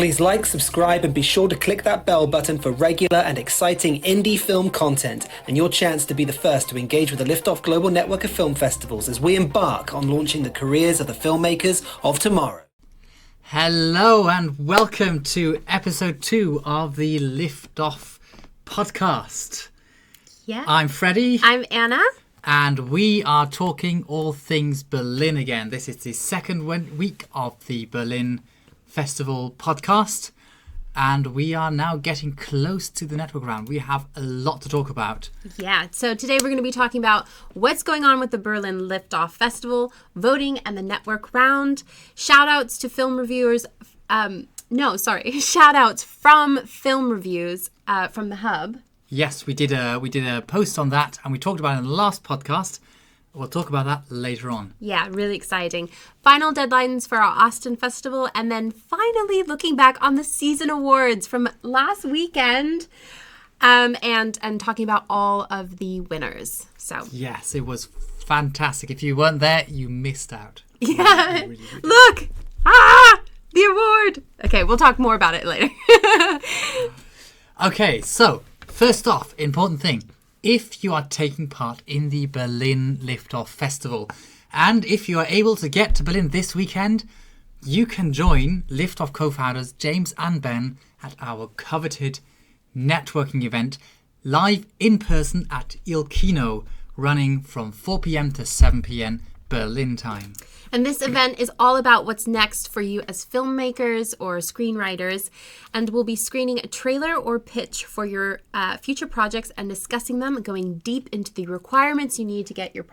Please like, subscribe, and be sure to click that bell button for regular and exciting indie film content and your chance to be the first to engage with the Liftoff Global Network of Film Festivals as we embark on launching the careers of the filmmakers of tomorrow. Hello and welcome to episode 2 of the Liftoff podcast. Yeah. I'm Freddie. I'm Anna. And we are talking all things Berlin again. This is the second week of the Berlin Festival podcast. And we are now getting close to the network round. We have a lot to talk about. Yeah, so today we're going to be talking about what's going on with the Berlin Liftoff Festival, voting and the network round, shout outs to film reviewers, shout outs from film reviews from the Hub. Yes, we did a post on that and we talked about it in the last podcast. We'll talk about that later on. Yeah, really exciting. Final deadlines for our Austin Festival, and then finally looking back on the season awards from last weekend, and talking about all of the winners. So yes, it was fantastic. If you weren't there, you missed out. Yeah, really look, the award. Okay, we'll talk more about it later. Okay, so first off, important thing. If you are taking part in the Berlin Liftoff Festival, and if you are able to get to Berlin this weekend, you can join Liftoff co-founders James and Ben at our coveted networking event, live in person at Il Kino, running from 4 p.m. to 7 p.m. Berlin time. And this event is all about what's next for you as filmmakers or screenwriters. And we'll be screening a trailer or pitch for your future projects and discussing them, going deep into the requirements you need to get your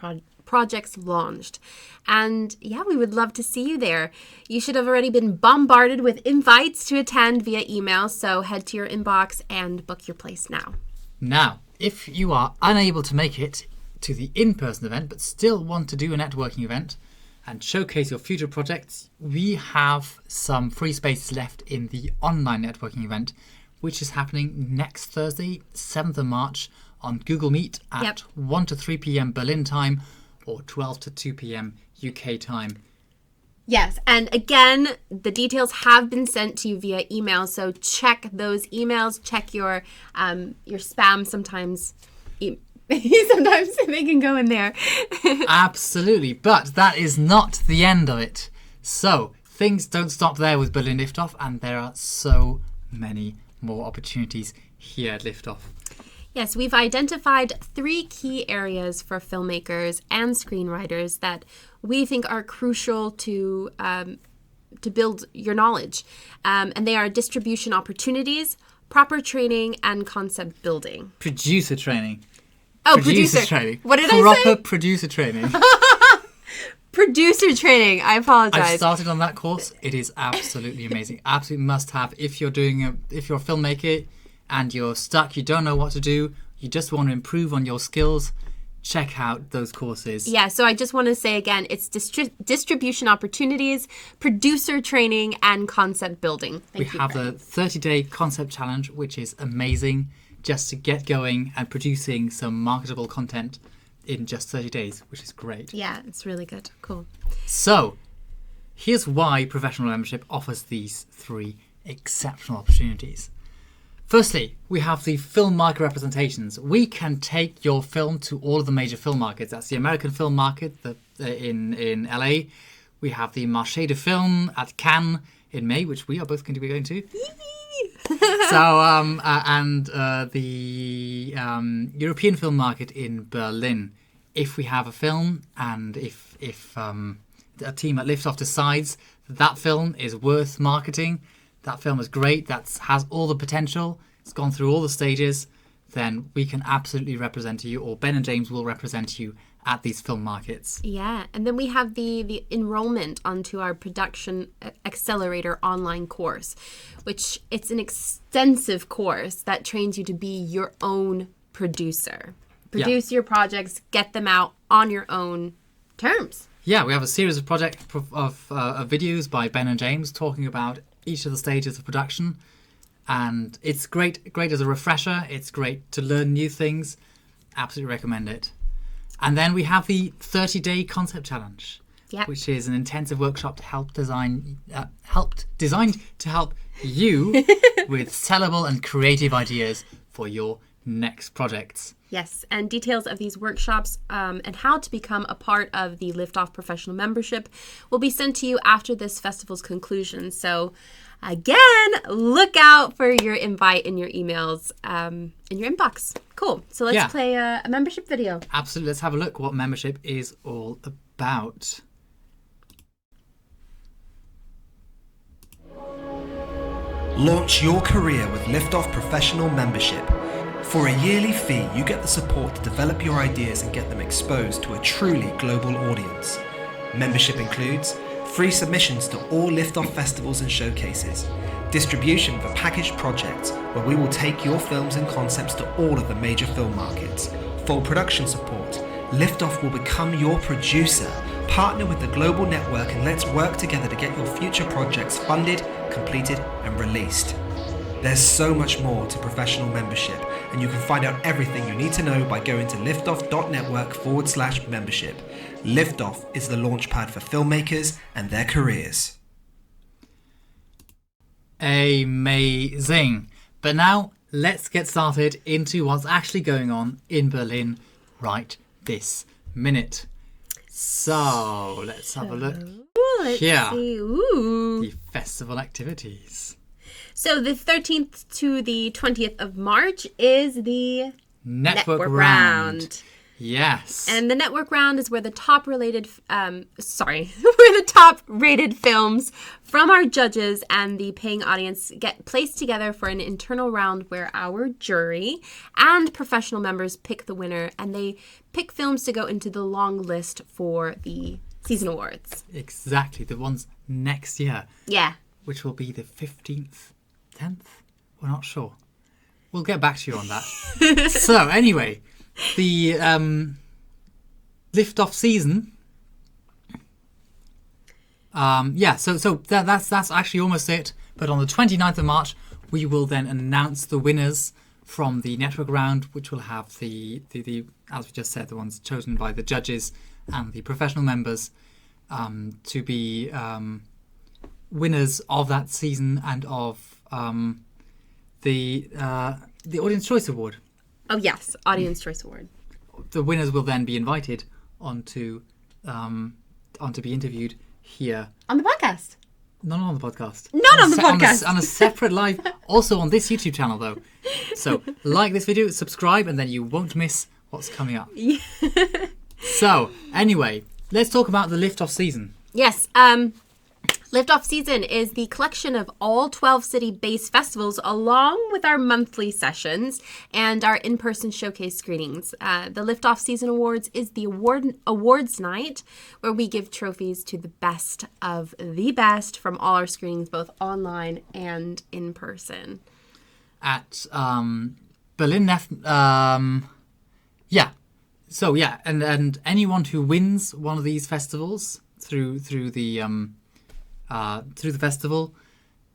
projects launched. And yeah, we would love to see you there. You should have already been bombarded with invites to attend via email. So head to your inbox and book your place now. Now, if you are unable to make it to the in-person event, but still want to do a networking event and showcase your future projects, we have some free spaces left in the online networking event, which is happening next Thursday, 7th of March, on Google Meet at 1 to 3 p.m. Berlin time or 12 to 2 p.m. UK time. Yes, and again, the details have been sent to you via email, so check those emails, check your spam sometimes. Sometimes they can go in there. Absolutely, but that is not the end of it. So things don't stop there with Berlin Liftoff, and there are so many more opportunities here at Liftoff. Yes, we've identified 3 key areas for filmmakers and screenwriters that we think are crucial to build your knowledge. And they are distribution opportunities, proper training, and concept building. Producer training. Oh, producer training. What did I say? Proper producer training. Producer training. I apologize. I started on that course. It is absolutely amazing. Absolutely must have. If you're a filmmaker and you're stuck, you don't know what to do, you just want to improve on your skills, check out those courses. Yeah, so I just want to say again, it's distribution opportunities, producer training, and concept building. We have a 30-day concept challenge, which is amazing, just to get going and producing some marketable content in just 30 days, which is great. Yeah, it's really good. Cool. So, here's why professional membership offers these 3 exceptional opportunities. Firstly, we have the film market representations. We can take your film to all of the major film markets. That's the American film market in LA. We have the Marché de Film at Cannes in May, which we are both going to be going to. The European film market in Berlin. If we have a film and if a team at Liftoff decides that film is worth marketing, that film is great, that has all the potential, it's gone through all the stages, then we can absolutely represent you, or Ben and James will represent you at these film markets. Yeah, and then we have the enrollment onto our Production Accelerator online course, which it's an extensive course that trains you to be your own producer. Produce your projects, get them out on your own terms. Yeah, we have a series of videos by Ben and James talking about each of the stages of production, and it's great as a refresher. It's great to learn new things. Absolutely recommend it. And then we have the 30-day concept challenge, Yep. which is an intensive workshop to designed to help you with sellable and creative ideas for your next projects. Yes, and details of these workshops and how to become a part of the Liftoff Professional Membership will be sent to you after this festival's conclusion. So, again, look out for your invite in your emails in your inbox. Cool. So let's play a membership video. Absolutely. Let's have a look what membership is all about. Launch your career with Liftoff Professional Membership. For a yearly fee, you get the support to develop your ideas and get them exposed to a truly global audience. Membership includes free submissions to all Liftoff festivals and showcases, distribution for packaged projects where we will take your films and concepts to all of the major film markets, full production support. Liftoff will become your producer. Partner with the global network and let's work together to get your future projects funded, completed and released. There's so much more to professional membership, and you can find out everything you need to know by going to liftoff.network/membership. Liftoff is the launchpad for filmmakers and their careers. Amazing. But now let's get started into what's actually going on in Berlin right this minute. So let's have a look here. The festival activities. So the 13th to the 20th of March is the Network Round. Yes. And the Network Round is where the top rated films from our judges and the paying audience get placed together for an internal round where our jury and professional members pick the winner, and they pick films to go into the long list for the season awards. Exactly. The ones next year. Yeah. Which will be the 15th, 10th? We're not sure. We'll get back to you on that. So anyway, the Liftoff season. So that's actually almost it. But on the 29th of March, we will then announce the winners from the network round, which will have the as we just said, the ones chosen by the judges and the professional members to be winners of that season and of the Audience Choice Award. Oh yes, Audience Choice Award. The winners will then be invited on to be interviewed here on the podcast. Not on the podcast. Not on the podcast. On a separate live, also on this YouTube channel though. So like this video, subscribe, and then you won't miss what's coming up. So anyway, let's talk about the Liftoff season. Yes. Liftoff season is the collection of all 12 city-based festivals along with our monthly sessions and our in-person showcase screenings. The Liftoff Season Awards is the awards night where we give trophies to the best of the best from all our screenings, both online and in person. At Berlin and anyone who wins one of these festivals through the festival,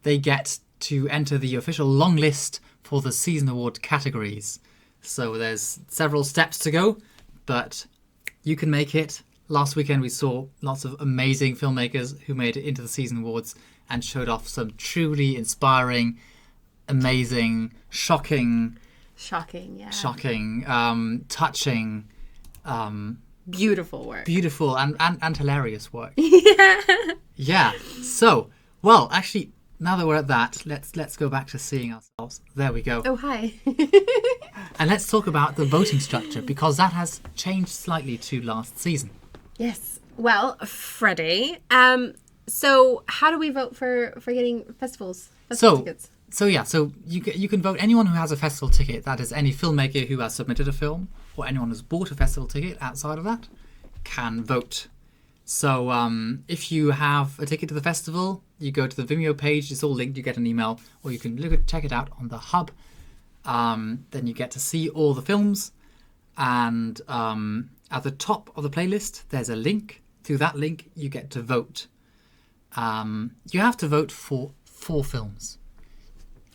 they get to enter the official long list for the season award categories. So there's several steps to go, but you can make it. Last weekend we saw lots of amazing filmmakers who made it into the season awards and showed off some truly inspiring, amazing, shocking, touching, beautiful work. Beautiful and hilarious work. Yeah. Yeah. So, well, actually, now that we're at that, let's go back to seeing ourselves. There we go. Oh, hi. And let's talk about the voting structure, because that has changed slightly to last season. Yes. Well, Freddie, so how do we vote for getting festival tickets? So you can vote anyone who has a festival ticket. That is any filmmaker who has submitted a film, or anyone who's bought a festival ticket outside of that can vote. So if you have a ticket to the festival, you go to the Vimeo page. It's all linked. You get an email, or you can check it out on the hub. Then you get to see all the films, and at the top of the playlist, there's a link. Through that link, you get to vote. You have to vote for 4 films.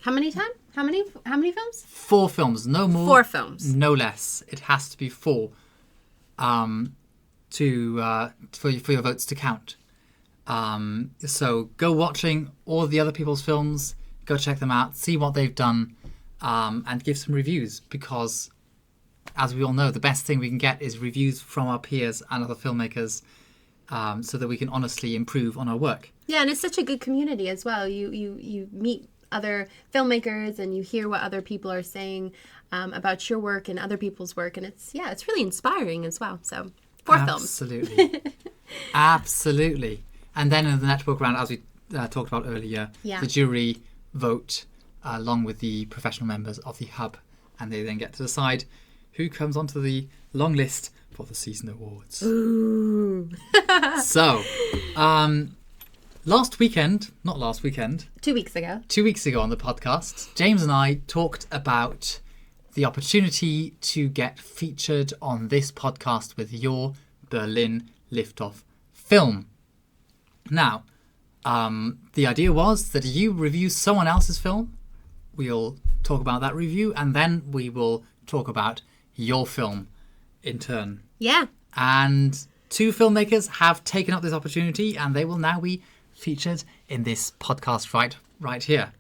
How many films? 4 films, no more. 4 films. No less. It has to be 4. for your votes to count. So go watching all the other people's films, go check them out, see what they've done, and give some reviews, because as we all know, the best thing we can get is reviews from our peers and other filmmakers, so that we can honestly improve on our work. Yeah, and it's such a good community as well. You meet other filmmakers and you hear what other people are saying about your work and other people's work, and it's really inspiring as well. So 4 films. Absolutely. Absolutely. And then in the network round, as we talked about earlier, the jury vote along with the professional members of the hub, and they then get to decide who comes onto the long list for the season awards. Ooh. So, 2 weeks ago. 2 weeks ago on the podcast, James and I talked about the opportunity to get featured on this podcast with your Berlin Liftoff film. Now, the idea was that you review someone else's film, we'll talk about that review, and then we will talk about your film in turn. Yeah. And 2 filmmakers have taken up this opportunity, and they will now be featured in this podcast right here.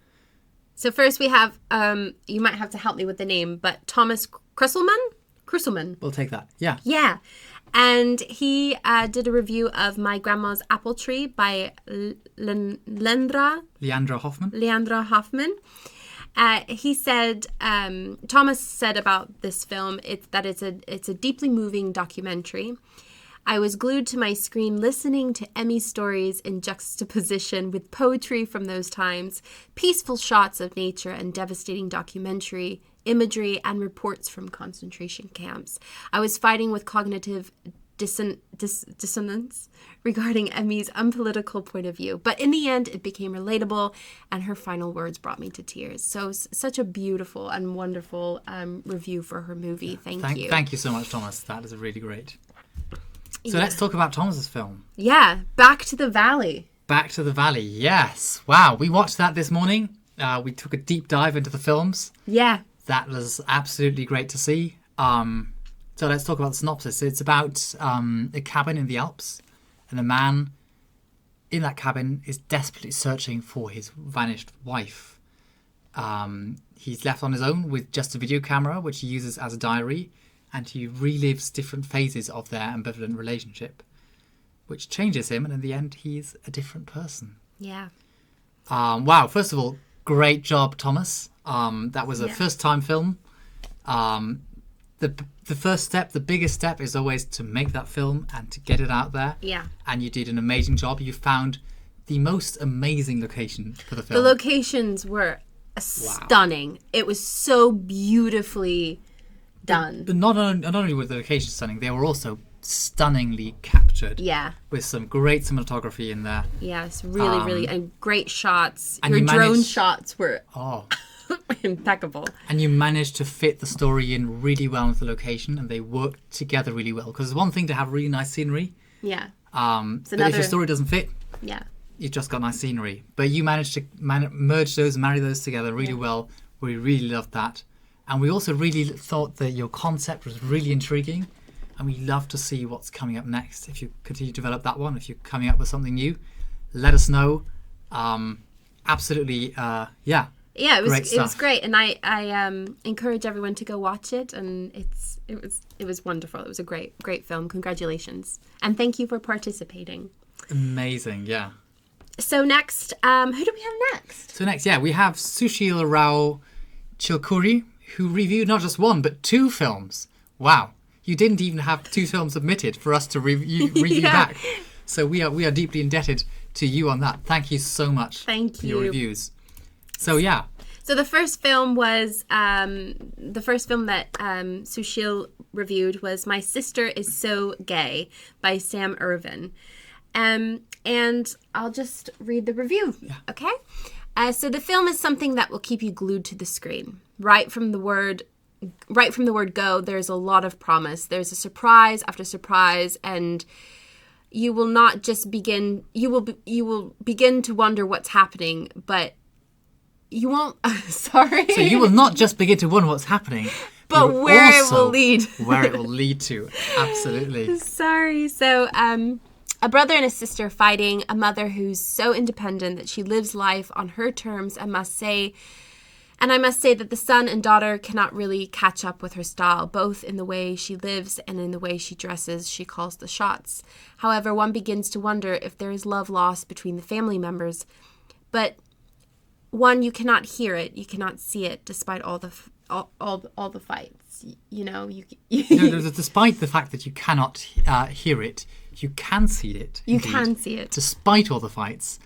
So first we have, you might have to help me with the name, but Thomas Krusselman. We'll take that. Yeah. Yeah. And he did a review of My Grandma's Apple Tree by Leandra Hoffman. He said, Thomas said about this film, it's a deeply moving documentary. I was glued to my screen listening to Emmy stories in juxtaposition with poetry from those times, peaceful shots of nature and devastating documentary imagery and reports from concentration camps. I was fighting with cognitive dissonance regarding Emmy's unpolitical point of view, but in the end it became relatable, and her final words brought me to tears. So such a beautiful and wonderful review for her movie. Thank you. Thank you so much, Thomas. That is really great. So let's talk about Thomas's film. Yeah, Back to the Valley. Back to the Valley, yes. Wow, we watched that this morning. We took a deep dive into the films. Yeah. That was absolutely great to see. So let's talk about the synopsis. It's about a cabin in the Alps, and a man in that cabin is desperately searching for his vanished wife. He's left on his own with just a video camera, which he uses as a diary, and he relives different phases of their ambivalent relationship, which changes him, and in the end, he's a different person. Yeah. Wow, first of all, great job, Thomas. That was a first-time film. The first step, the biggest step, is always to make that film and to get it out there. Yeah. And you did an amazing job. You found the most amazing location for the film. The locations were stunning. It was so beautifully done. But not only were the locations stunning, they were also stunningly captured. Yeah. With some great cinematography in there. Yes, really, and great shots. And your drone shots were impeccable. And you managed to fit the story in really well with the location, and they worked together really well. Because it's one thing to have really nice scenery. Yeah. But if your story doesn't fit, you've just got nice scenery. But you managed to merge those, marry those together really well. We really loved that. And we also really thought that your concept was really intriguing. And we love to see what's coming up next. If you continue to develop that one, if you're coming up with something new, let us know. Absolutely, yeah, it was great, and I encourage everyone to go watch it. And it was wonderful. It was a great film. Congratulations, and thank you for participating. Amazing, yeah. So next, who do we have next? So next, we have Sushil Rao Chilkuri, who reviewed not just 1 but 2 films. Wow. You didn't even have 2 films submitted for us to review back. So we are deeply indebted to you on that. Thank you so much for your reviews. So yeah. So the first film was the first film that Sushil reviewed was My Sister Is So Gay by Sam Irvin. And I'll just read the review. Yeah. Okay? So the film is something that will keep you glued to the screen. Right from the word go, there's a lot of promise. There's a surprise after surprise, and you will not just begin. You will begin to wonder what's happening, but you won't. Sorry. So you will not just begin to wonder what's happening, But where it will lead. Where it will lead to. Absolutely. Sorry. So, a brother and a sister fighting, a mother who's so independent that she lives life on her terms, I must say that the son and daughter cannot really catch up with her style, both in the way she lives and in the way she dresses. She calls the shots. However, one begins to wonder if there is love lost between the family members. But one, you cannot hear it, you cannot see it, despite all the fights. You know, despite the fact that you cannot hear it, you can see it. You can see it, despite all the fights,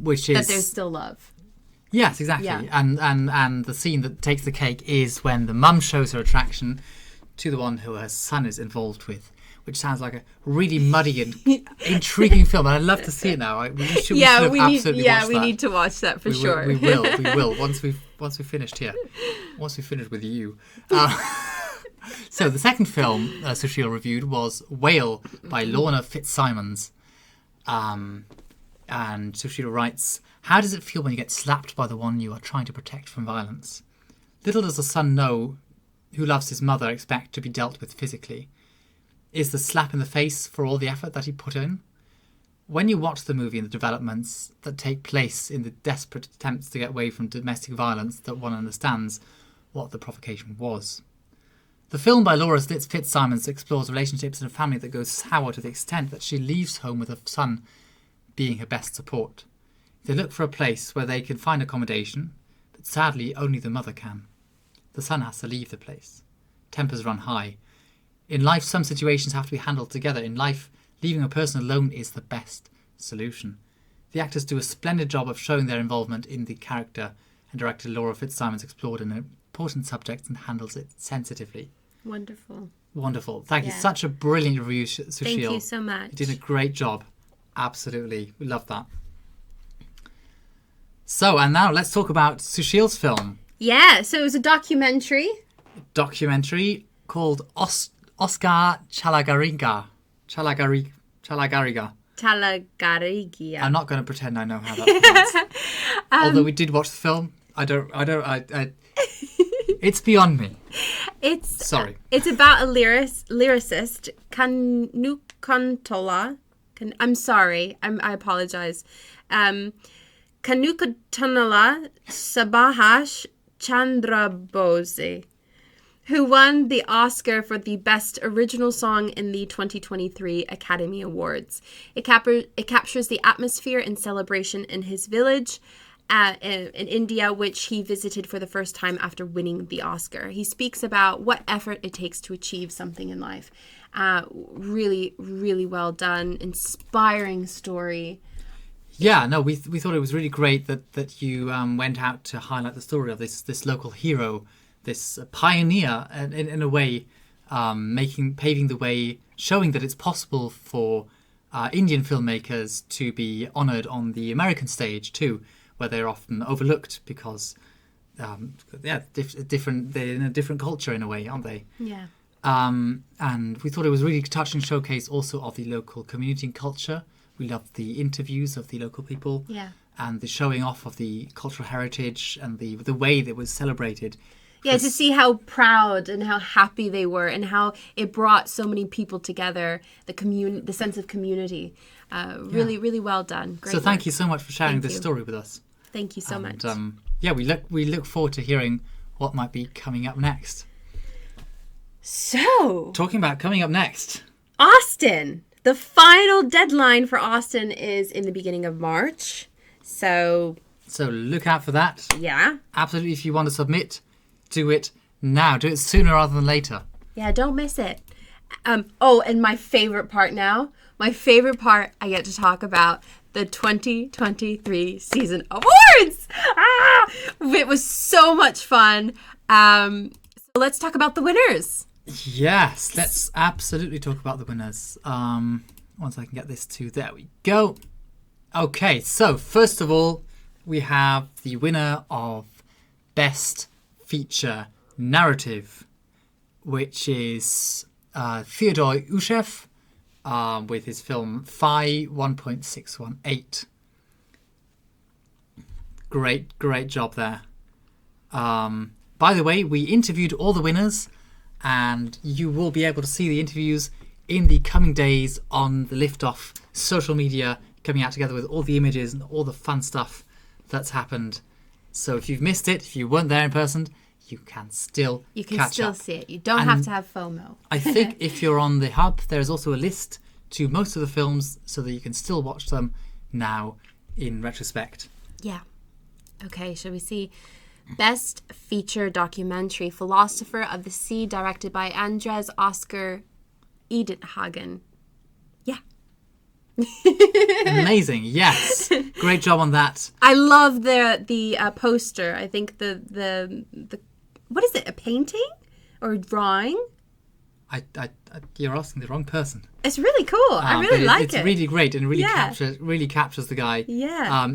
which is that there's still love. Yes, exactly. Yeah. And the scene that takes the cake is when the mum shows her attraction to the one who her son is involved with, which sounds like a really muddy and intriguing film. And I'd love to see it now. We should absolutely watch that. We need to watch that for sure. We will. Once we've finished here. Once we've finished with you. So the second film Sushil reviewed was Whale by Lorna Fitzsimons. And Sushil writes, how does it feel when you get slapped by the one you are trying to protect from violence? Little does the son know who loves his mother expect to be dealt with physically. Is the slap in the face for all the effort that he put in? When you watch the movie and the developments that take place in the desperate attempts to get away from domestic violence, that one understands what the provocation was. The film by Laura Fitzsimons explores relationships in a family that goes sour to the extent that she leaves home with her son being her best support. They look for a place where they can find accommodation, but sadly only the mother can. The son has to leave the place. Tempers run high. In life, some situations have to be handled together. In life, leaving a person alone is the best solution. The actors do a splendid job of showing their involvement in the character, and director Laura Fitzsimons explored an important subject and handles it sensitively. Wonderful. Thank you. Such a brilliant review, Sushil. Thank you so much. You did a great job. Absolutely. We love that. So, and now let's talk about Sushil's film. Yeah, so it was a documentary called Oscar Chalagariga. Talagarigia. I'm not going to pretend I know how that's pronounced. Although we did watch the film. It's beyond me. Sorry. It's about a lyricist, Kanukantola. I'm sorry. I apologize. Kanukantola Sabahash Chandrabose, who won the Oscar for the Best Original Song in the 2023 Academy Awards. It captures the atmosphere and celebration in his village in India, which he visited for the first time after winning the Oscar. He speaks about what effort it takes to achieve something in life. Really, really well done. Inspiring story. Yeah, no, we thought it was really great that you went out to highlight the story of this local hero, this pioneer, in a way, paving the way, showing that it's possible for Indian filmmakers to be honoured on the American stage too, where they're often overlooked because, different. They're in a different culture in a way, aren't they? Yeah. And we thought it was really touching showcase also of the local community and culture. We loved the interviews of the local people, and the showing off of the cultural heritage and the way that was celebrated. Yeah, to see how proud and how happy they were, and how it brought so many people together. The sense of community, really, really well done. Great. So thank you so much for sharing this story with us. Thank you so much. We look forward to hearing what might be coming up next. So, talking about coming up next, Austin. The final deadline for Austin is in the beginning of March. So look out for that. Yeah. Absolutely. If you want to submit, do it now. Do it sooner rather than later. Yeah, don't miss it. And my favorite part now. I get to talk about the 2023 season awards. It was so much fun. So let's talk about the winners. Yes, let's absolutely talk about the winners. Once I can get this to, there we go. Okay, so first of all, we have the winner of Best Feature Narrative, which is Fyodor Ushev with his film Phi 1.618. Great job there. By the way, we interviewed all the winners, and you will be able to see the interviews in the coming days on the Liftoff social media, coming out together with all the images and all the fun stuff that's happened. So if you've missed it, if you weren't there in person, you can still catch up. See it. You don't have to have FOMO. I think if you're on the hub, there's also a list to most of the films so that you can still watch them now in retrospect. Yeah. Okay, shall we see? Best Feature Documentary, Philosopher of the Sea, directed by Andres Oscar Edenhagen. Yeah. Amazing. Yes. Great job on that. I love the poster. I think the what is it? A painting or a drawing? You're asking the wrong person. It's really cool. I really like it. It's really great and really captures the guy. Yeah.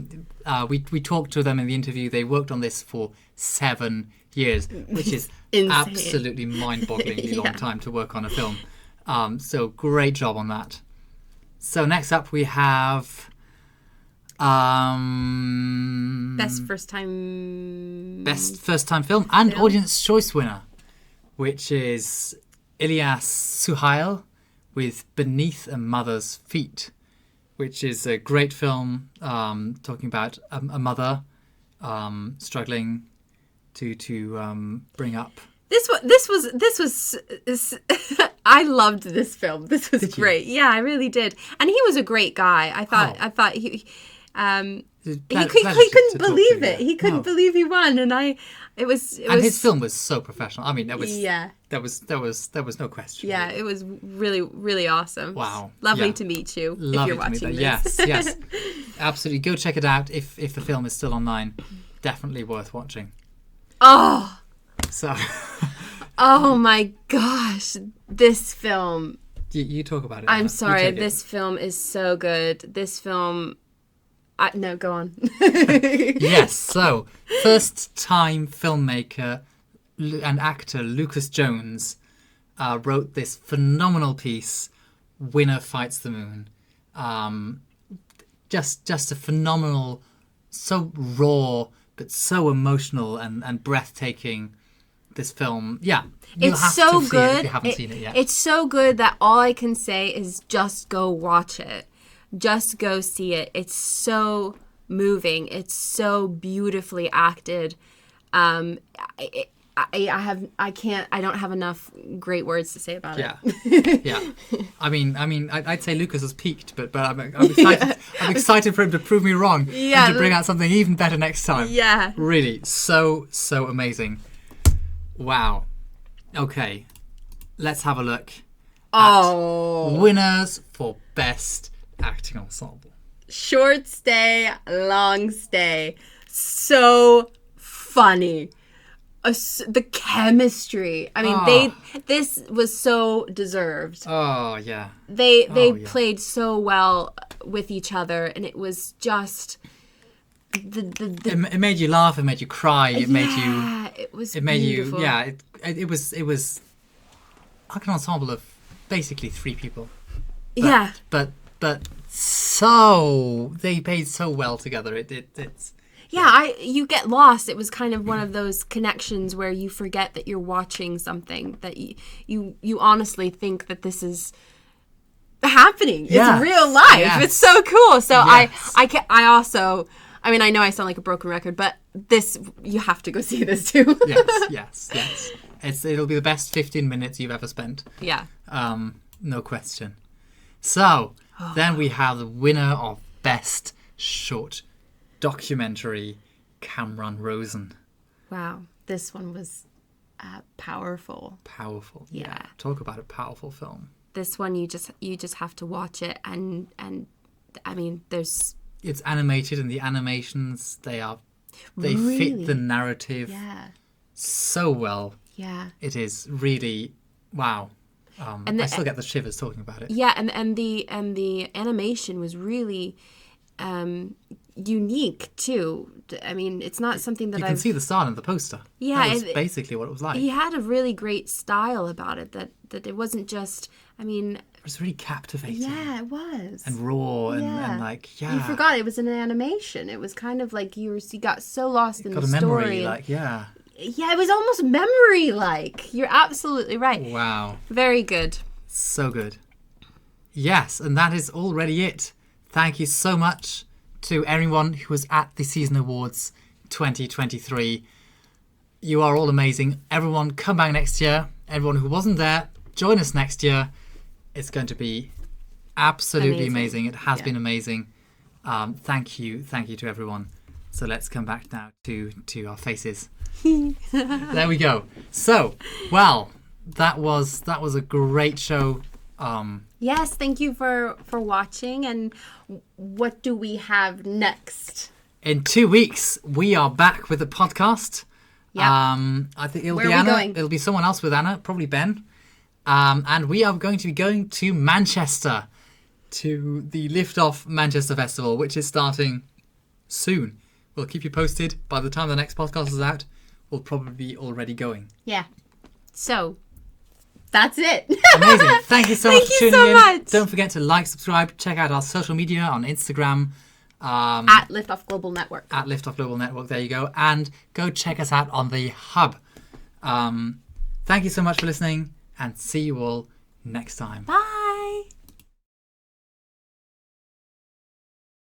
We talked to them in the interview. They worked on this for 7 years, which is absolutely mind-bogglingly long time to work on a film. So great job on that. So next up we have Best first time film and audience choice winner, which is Ilyas Suhail with Beneath a Mother's Feet, which is a great film talking about a mother struggling to bring up. This was I loved this film. This was great. Yeah, I really did. And he was a great guy. I thought he couldn't believe it. He couldn't believe he won, and it was. His film was so professional. I mean, there was no question. Yeah, it was really, really awesome. Wow, lovely to meet you. If you're watching this. Yes, absolutely. Go check it out if the film is still online. Definitely worth watching. Oh. So. Oh my gosh, this film. You talk about it. I'm sorry, this film is so good. This film. No, go on. Yes, so first-time filmmaker and actor Lucas Jones wrote this phenomenal piece, Winner Fights the Moon. Just a phenomenal, so raw, but so emotional and breathtaking, this film. Yeah, it's so good. If you haven't seen it yet. It's so good that all I can say is just go watch it. Just go see it. It's so moving. It's so beautifully acted. I don't have enough great words to say about it. Yeah. I mean, I'd say Lucas has peaked, but I'm excited. I'm excited for him to prove me wrong and to bring out something even better next time. Yeah. Really, so amazing. Wow. Okay, let's have a look at winners for best acting ensemble. Short stay, long stay. So funny. The chemistry. I mean, this was so deserved. Oh yeah. They played so well with each other, and it was just It made you laugh. It made you cry. It made you. It was. It made beautiful. you. Yeah. It was like an ensemble of basically 3 people. But so they played so well together. It's. Yeah, you get lost. It was kind of one of those connections where you forget that you're watching something, that you honestly think that this is happening. Yes. It's real life. Yes. It's so cool. So Yes. I also, I mean, I know I sound like a broken record, but this, you have to go see this too. Yes. It'll be the best 15 minutes you've ever spent. Yeah. No question. So then we have the winner of best short documentary, Cameron Rosen. Wow, this one was powerful. Powerful. Yeah. Talk about a powerful film. This one you just have to watch it, and I mean, it's animated, and the animations they really fit the narrative so well. Yeah. It is really wow. I still get the shivers talking about it. Yeah, and the animation was really unique too. I mean, it's not something that you can see the style in the poster. Yeah, that was basically what it was like. He had a really great style about it. That it wasn't just. I mean, it was really captivating. Yeah, it was. And raw and like You forgot it was an animation. It was kind of like you got so lost in the story. Memory, Yeah, it was almost memory-like. You're absolutely right. Wow. Very good. So good. Yes, and that is already it. Thank you so much to everyone who was at the Season Awards 2023. You are all amazing. Everyone, come back next year. Everyone who wasn't there, join us next year. It's going to be absolutely amazing. It has been amazing. Thank you to everyone. So let's come back now to our faces. There we go. So, well, that was a great show. Yes, thank you for watching. And what do we have next? In 2 weeks, we are back with a podcast. Yeah. I think it'll Where be are we Anna. going? It'll be someone else with Anna, probably Ben. And we are going to be going to Manchester to the Liftoff Manchester Festival, which is starting soon. We'll keep you posted. By the time the next podcast is out, we'll probably be already going. Yeah. So, that's it. Amazing. Thank you so much for Thank you tuning so in. much. Don't forget to like, subscribe, check out our social media on Instagram. At Liftoff Global Network. At Liftoff Global Network, there you go. And go check us out on the Hub. Thank you so much for listening, and see you all next time. Bye.